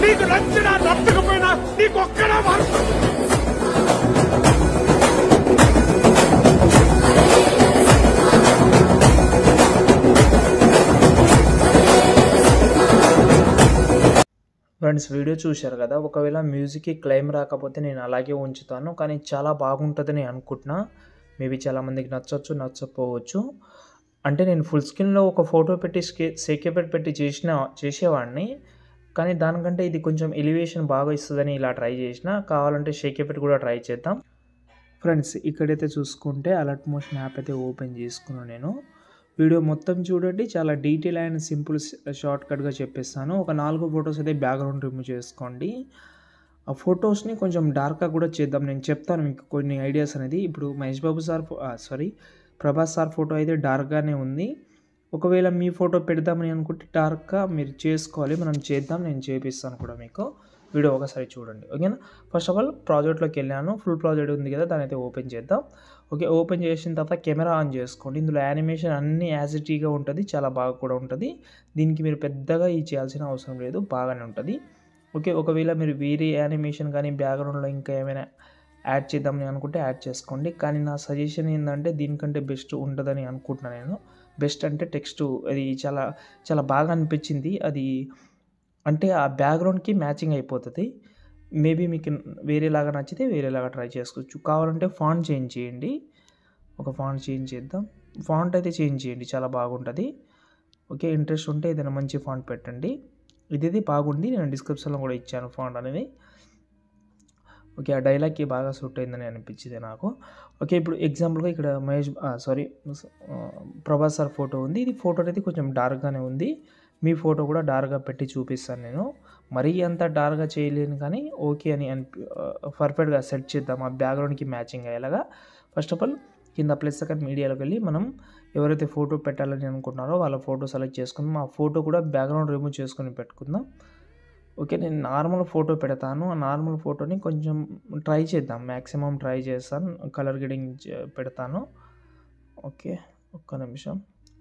నీకు నచ్చినా నచ్చకపోయినా నీకొక్కడే వారసు. ఫ్రెండ్స్ వీడియో చూశారు కదా. ఒకవేళ మ్యూజిక్కి క్లెయిమ్ రాకపోతే నేను అలాగే ఉంచుతాను, కానీ చాలా బాగుంటుందని అనుకుంటున్నా. మేబీ చాలామందికి నచ్చవచ్చు, నచ్చకపోవచ్చు. అంటే నేను ఫుల్ స్క్రీన్లో ఒక ఫోటో పెట్టి సేకేపెట్ పెట్టి చేసేవాడిని, కానీ దానికంటే ఇది కొంచెం ఎలివేషన్ బాగా ఇస్తుందని ఇలా ట్రై చేసిన. కావాలంటే షేకేపెట్ కూడా ట్రై చేద్దాం. ఫ్రెండ్స్ ఇక్కడైతే చూసుకుంటే అలర్ట్ మోషన్ యాప్ అయితే ఓపెన్ చేసుకున్నాను నేను. వీడియో మొత్తం చూడండి, చాలా డీటెయిల్ అండ్ సింపుల్ షార్ట్ కట్గా చెప్పేస్తాను. ఒక 4 ఫొటోస్ అయితే బ్యాక్గ్రౌండ్ రిమూవ్ చేసుకోండి. ఆ ఫొటోస్ని కొంచెం డార్క్గా కూడా చేద్దాం. నేను చెప్తాను మీకు కొన్ని ఐడియాస్ అనేది. ఇప్పుడు Mahesh Babu sir Prabhas sir photo అయితే డార్క్గానే ఉంది. ఒకవేళ మీ ఫోటో పెడదామని అనుకుంటే డార్క్గా మీరు చేసుకోవాలి. మనం చేద్దాం, నేను చేపిస్తాను కూడా మీకు. వీడియో ఒకసారి చూడండి, ఓకేనా. ఫస్ట్ ఆఫ్ ఆల్ ప్రాజెక్ట్లోకి వెళ్ళాను. ఫుల్ ప్రాజెక్ట్ ఉంది కదా, దాని అయితే ఓపెన్ చేద్దాం. ఓకే, ఓపెన్ చేసిన తర్వాత కెమెరా ఆన్ చేసుకోండి. ఇందులో యానిమేషన్ అన్నీ యాజ్ ఇట్ ఈగా ఉంటుంది, చాలా బాగా కూడా ఉంటుంది. దీనికి మీరు పెద్దగా చేయాల్సిన అవసరం లేదు, బాగానే ఉంటుంది. ఓకే, ఒకవేళ మీరు వేరే యానిమేషన్ కానీ బ్యాక్గ్రౌండ్లో ఇంకా ఏమైనా యాడ్ చేద్దామని అనుకుంటే యాడ్ చేసుకోండి. కానీ నా సజెషన్ ఏంటంటే దీనికంటే బెస్ట్ ఉంటుందని అనుకుంటున్నాను నేను. బెస్ట్ అంటే టెక్స్ట్ అది చాలా చాలా బాగా అనిపించింది. అది అంటే ఆ బ్యాక్గ్రౌండ్కి మ్యాచింగ్ అయిపోతుంది. మేబీ మీకు వేరేలాగా నచ్చితే వేరేలాగా ట్రై చేసుకోవచ్చు. కావాలంటే ఫాంట్ చేంజ్ చేయండి. ఒక ఫాంట్ చేంజ్ చేద్దాం. ఫాంట్ అయితే చేంజ్ చేయండి, చాలా బాగుంటుంది. ఓకే, ఇంట్రెస్ట్ ఉంటే ఏదైనా మంచి ఫాంట్ పెట్టండి. ఇది బాగుంది, నేను డిస్క్రిప్షన్లో కూడా ఇచ్చాను ఫాంట్ అనేది. ఓకే, ఆ డైలాగ్కి బాగా సూట్ అయిందని అనిపించింది నాకు. ఓకే, ఇప్పుడు ఎగ్జాంపుల్గా ఇక్కడ ప్రభాస్ సార్ ఫోటో ఉంది. ఇది ఫోటో అనేది కొంచెం డార్క్గానే ఉంది. మీ ఫోటో కూడా డార్క్గా పెట్టి చూపిస్తాను నేను. మరీ అంత డార్క్గా చేయలేను, కానీ ఓకే అని పర్ఫెక్ట్గా సెట్ చేద్దాం ఆ బ్యాక్గ్రౌండ్కి మ్యాచింగ్ అయ్యేలాగా. ఫస్ట్ ఆఫ్ ఆల్ కింద ప్లస్ సెకండ్ మీడియాలోకి వెళ్ళి మనం ఎవరైతే ఫోటో పెట్టాలని అనుకుంటున్నారో వాళ్ళ ఫోటో సెలెక్ట్ చేసుకుందాం. ఆ ఫోటో కూడా బ్యాక్గ్రౌండ్ రిమూవ్ చేసుకొని పెట్టుకుందాం. ఓకే, నేను నార్మల్ ఫోటో పెడతాను. ఆ నార్మల్ ఫోటోని కొంచెం ట్రై చేద్దాం, మ్యాక్సిమం ట్రై చేస్తాను. కలర్ గ్రేడింగ్ పెడతాను. ఓకే, ఒక్క నిమిషం,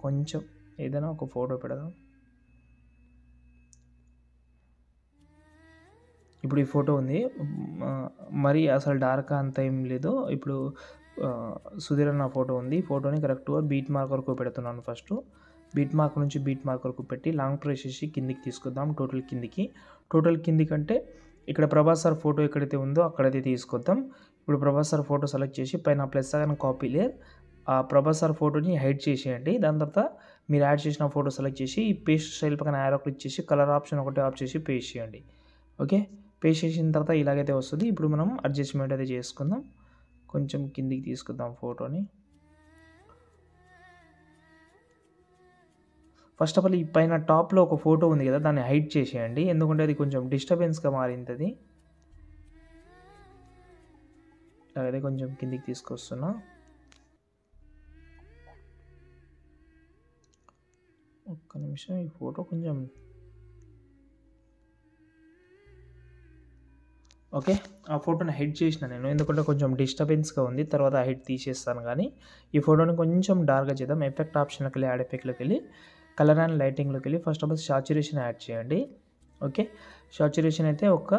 కొంచెం ఏదైనా ఒక ఫోటో పెడదాం. ఇప్పుడు ఈ ఫోటో ఉంది, మరి అసలు డార్క్ అంత ఏం లేదు. ఇప్పుడు సుధీర్ అన్న ఫోటో ఉంది. ఫోటోని కరెక్ట్గా బీట్ మార్క్ వరకు పెడుతున్నాను. ఫస్ట్ బీట్ మార్క్ నుంచి బీట్ మార్క్ వరకు పెట్టి లాంగ్ ప్రెస్ చేసి కిందికి తీసుకొద్దాం. టోటల్ కిందికి అంటే ఇక్కడ ప్రభాస్ సార్ ఫోటో ఎక్కడైతే ఉందో అక్కడైతే తీసుకొద్దాం. ఇప్పుడు ప్రభాస్ సార్ ఫోటో సెలెక్ట్ చేసి పైన ప్లస్ కానీ కాపీ లేయర్ ఆ ప్రభాస్ సార్ ఫోటోని హైడ్ చేసేయండి. దాని తర్వాత మీరు యాడ్ చేసిన ఫోటో సెలెక్ట్ చేసి ఈ పేస్ట్ స్టైల్ పక్కన యారో క్లిక్ చేసి కలర్ ఆప్షన్ ఒకటే ఆఫ్ చేసి పేస్ట్ చేయండి. ఓకే, పేస్ట్ చేసిన తర్వాత ఇలాగైతే వస్తుంది. ఇప్పుడు మనం అడ్జస్ట్మెంట్ అయితే చేసుకుందాం. కొంచెం కిందికి తీసుకుందాం ఫోటోని. ఫస్ట్ ఆఫ్ ఆల్ ఈ పైన టాప్లో ఒక ఫోటో ఉంది కదా, దాన్ని హైడ్ చేసేయండి, ఎందుకంటే అది కొంచెం డిస్టర్బెన్స్గా మారింది. అది అలాగైతే కొంచెం కిందికి తీసుకొస్తున్నా. ఒక్క నిమిషం, ఈ ఫోటో కొంచెం ఓకే, ఆ ఫోటోని హైడ్ చేసిన నేను, ఎందుకంటే కొంచెం డిస్టర్బెన్స్గా ఉంది. తర్వాత హైడ్ తీసేస్తాను. కానీ ఈ ఫోటోని కొంచెం డార్క్గా చేద్దాం. ఎఫెక్ట్ ఆప్షన్లోకి వెళ్ళి యాడ్ ఎఫెక్ట్లోకి వెళ్ళి కలర్ అండ్ లైటింగ్లోకి వెళ్ళి first of all saturation add చేయండి. ఓకే, సాచురేషన్ అయితే ఒక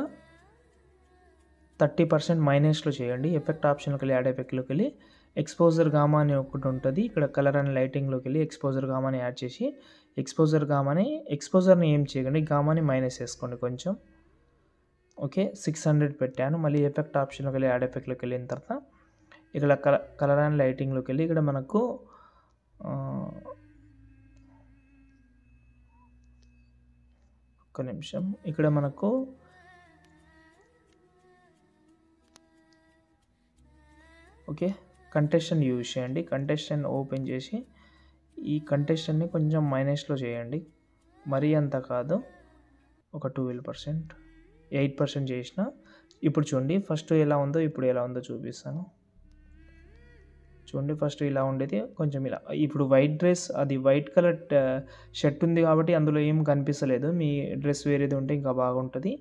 30% మైనస్లో చేయండి. ఎఫెక్ట్ ఆప్షన్లోకి వెళ్ళి యాడ్ ఎఫెక్ట్లోకి వెళ్ళి ఎక్స్పోజర్ గామా అని ఒకటి ఉంటుంది. ఇక్కడ కలర్ అండ్ లైటింగ్లోకి వెళ్ళి ఎక్స్పోజర్ గామాని యాడ్ చేసి ఎక్స్పోజర్ని ఏం చేయకండి, గామాని మైనస్ వేసుకోండి కొంచెం. ఓకే, 600 పెట్టాను. మళ్ళీ ఎఫెక్ట్ ఆప్షన్లోకి వెళ్ళి యాడ్ ఎఫెక్ట్లోకి వెళ్ళిన తర్వాత ఇక్కడ కలర్ అండ్ లైటింగ్లోకి వెళ్ళి ఇక్కడ మనకు ఒక్క నిమిషం, ఇక్కడ మనకు ఓకే కంటెస్టెంట్ యూజ్ చేయండి. కంటెస్టెంట్ ఓపెన్ చేసి ఈ కంటెస్టెంట్ని కొంచెం మైనస్లో చేయండి, మరీ అంత కాదు, ఒక 12%, 8% చేసిన. ఇప్పుడు చూడండి ఫస్ట్ ఎలా ఉందో ఇప్పుడు ఎలా ఉందో చూపిస్తాను. చూడండి, ఫస్ట్ ఇలా ఉండేది, కొంచెం ఇలా. ఇప్పుడు వైట్ డ్రెస్, అది వైట్ కలర్ షర్ట్ ఉంది కాబట్టి అందులో ఏం కనిపిస్తలేదు. మీ డ్రెస్ వేరేది ఉంటే ఇంకా బాగుంటుంది.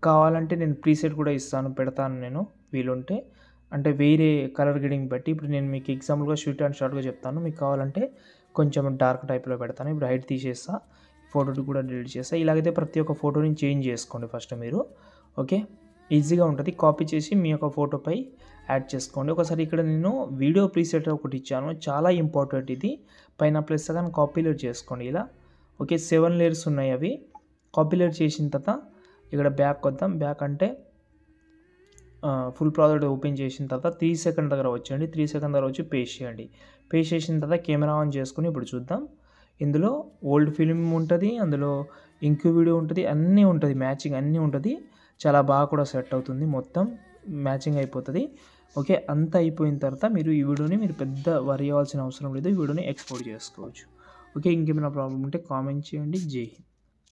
కావాలంటే నేను ప్రీసెట్ కూడా పెడతాను నేను వీలుంటే, అంటే వేరే కలర్ గ్రేడింగ్ బట్టి. ఇప్పుడు నేను మీకు ఎగ్జాంపుల్గా షూట్ అండ్ షార్ట్గా చెప్తాను, మీకు కావాలంటే కొంచెం డార్క్ టైప్లో పెడతాను. ఇప్పుడు హైట్ తీసేస్తా. ఫోటోని కూడా డిలీట్ చేస్తా. ఇలాగైతే ప్రతి ఒక్క ఫోటోని చేంజ్ చేసుకోండి ఫస్ట్ మీరు. ఓకే, ఈజీగా ఉంటుంది. కాపీ చేసి మీ యొక్క ఫోటోపై యాడ్ చేసుకోండి. ఒకసారి ఇక్కడ నేను వీడియో ప్రీసెట్ ఒకటి ఇచ్చాను, చాలా ఇంపార్టెంట్ ఇది. పైన ప్లస్ కానీ కాపీలేట్ చేసుకోండి ఇలా. ఓకే, 7 లేయర్స్ ఉన్నాయి అవి. కాపీలేట్ చేసిన తర్వాత ఇక్కడ బ్యాక్ వద్దాం. బ్యాక్ అంటే ఫుల్ ప్రాజెక్ట్ ఓపెన్ చేసిన తర్వాత 3 సెకండ్ దగ్గర వచ్చేయండి. 3 సెకండ్ దగ్గర వచ్చి పేస్ట్ చేయండి. పేస్ట్ చేసిన తర్వాత కెమెరా ఆన్ చేసుకుని ఇప్పుడు చూద్దాం. ఇందులో ఓల్డ్ ఫిల్మ్ ఉంటుంది, అందులో ఇంక్యూ వీడియో ఉంటుంది, అన్నీ ఉంటుంది, మ్యాచింగ్ అన్నీ ఉంటుంది. చాలా బాగా కూడా సెట్ అవుతుంది, మొత్తం మ్యాచింగ్ అయిపోతుంది. ఓకే, అంతా అయిపోయిన తర్వాత మీరు ఈ వీడియోని మీరు పెద్ద వరి అవ్వాల్సిన అవసరం లేదు. ఈ వీడియోని ఎక్స్పోర్ట్ చేసుకోవచ్చు. ఓకే, ఇంకేమైనా ప్రాబ్లం ఉంటే కామెంట్ చేయండి. జై హింద్.